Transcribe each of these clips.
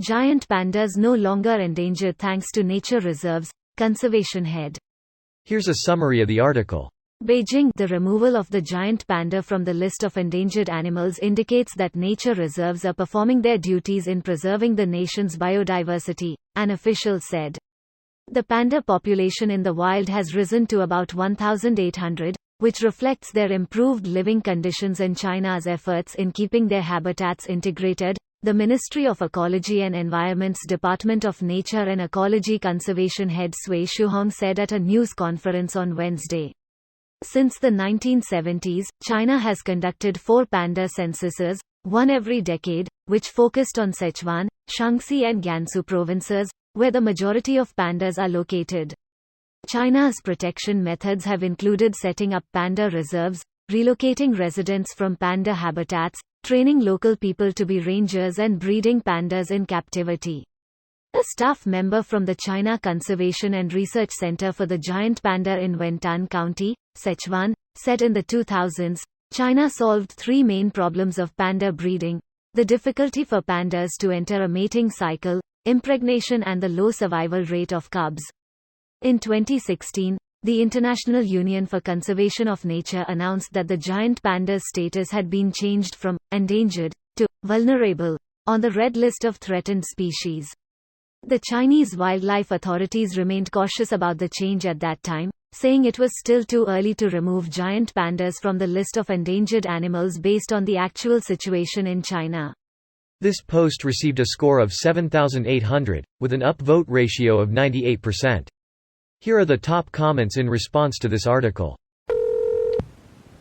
Giant pandas no longer endangered thanks to nature reserves, conservation head. Here's a summary of the article. Beijing. The removal of the giant panda from the list of endangered animals indicates that nature reserves are performing their duties in preserving the nation's biodiversity, an official said. The panda population in the wild has risen to about 1,800, which reflects their improved living conditions and China's efforts in keeping their habitats integrated, the Ministry of Ecology and Environment's Department of Nature and Ecology Conservation head Sui Shuhong said at a news conference on Wednesday. Since the 1970s, China has conducted 4 panda censuses, one every decade, which focused on Sichuan, Shaanxi and Gansu provinces, where the majority of pandas are located. China's protection methods have included setting up panda reserves, relocating residents from panda habitats, training local people to be rangers and breeding pandas in captivity. A staff member from the China Conservation and Research Center for the Giant Panda in Wentan County, Sichuan, said in the 2000s, China solved 3 main problems of panda breeding: the difficulty for pandas to enter a mating cycle, impregnation and the low survival rate of cubs. In 2016, the International Union for Conservation of Nature announced that the giant panda's status had been changed from endangered to vulnerable on the red list of threatened species. The Chinese wildlife authorities remained cautious about the change at that time, saying it was still too early to remove giant pandas from the list of endangered animals based on the actual situation in China. This post received a score of 7,800, with an upvote ratio of 98%. Here are the top comments in response to this article.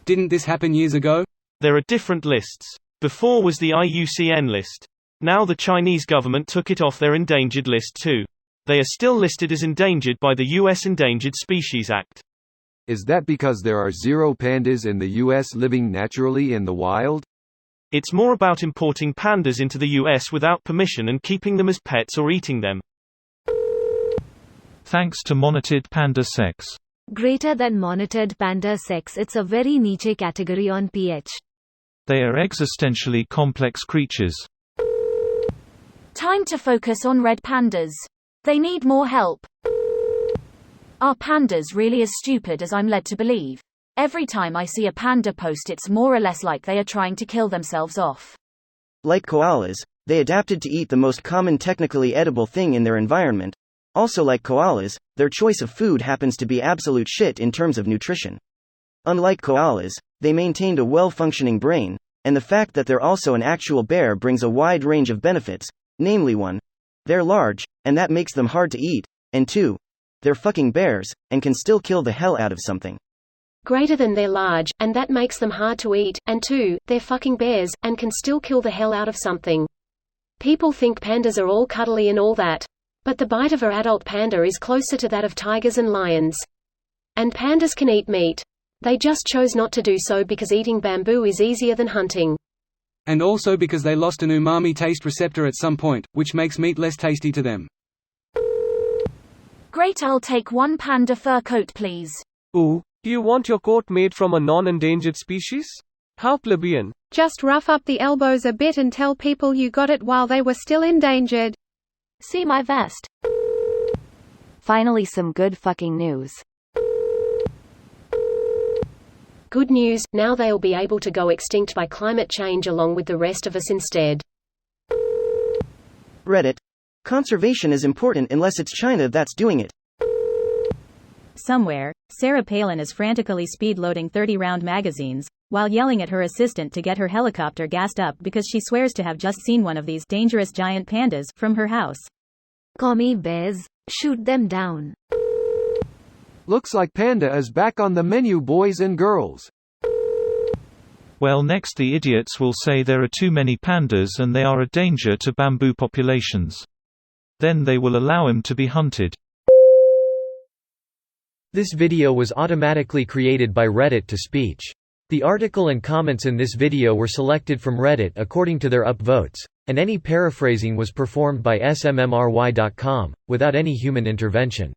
Didn't this happen years ago? There are different lists. Before was the IUCN list. Now the Chinese government took it off their endangered list too. They are still listed as endangered by the U.S. Endangered Species Act. Is that because there are 0 pandas in the U.S. living naturally in the wild? It's more about importing pandas into the U.S. without permission and keeping them as pets or eating them. Thanks to monitored panda sex. Greater than monitored panda sex. It's a very niche category on PH. They are existentially complex creatures. Time to focus on red pandas. They need more help. Are pandas really as stupid as I'm led to believe? Every time I see a panda post, it's more or less like they are trying to kill themselves off. Like koalas, they adapted to eat the most common technically edible thing in their environment. Also like koalas, their choice of food happens to be absolute shit in terms of nutrition. Unlike koalas, they maintained a well-functioning brain, and the fact that they're also an actual bear brings a wide range of benefits, namely 1. They're large, and that makes them hard to eat, and 2. They're fucking bears, and can still kill the hell out of something. Greater than they're large, and that makes them hard to eat, and 2. They're fucking bears, and can still kill the hell out of something. People think pandas are all cuddly and all that. But the bite of an adult panda is closer to that of tigers and lions. And pandas can eat meat. They just chose not to do so because eating bamboo is easier than hunting. And also because they lost an umami taste receptor at some point, which makes meat less tasty to them. Great, I'll take 1 panda fur coat please. Ooh, you want your coat made from a non-endangered species? How plebeian. Just rough up the elbows a bit and tell people you got it while they were still endangered. See my vest. Finally some good fucking news. Good news, now they'll be able to go extinct by climate change along with the rest of us instead. Reddit. Conservation is important unless it's China that's doing it. Somewhere, Sarah Palin is frantically speed-loading 30-round magazines, while yelling at her assistant to get her helicopter gassed up because she swears to have just seen one of these dangerous giant pandas from her house. Commie bears, shoot them down. Looks like panda is back on the menu, boys and girls. Well, next the idiots will say there are too many pandas and they are a danger to bamboo populations. Then they will allow them to be hunted. This video was automatically created by Reddit to speech. The article and comments in this video were selected from Reddit according to their upvotes, and any paraphrasing was performed by smmry.com, without any human intervention.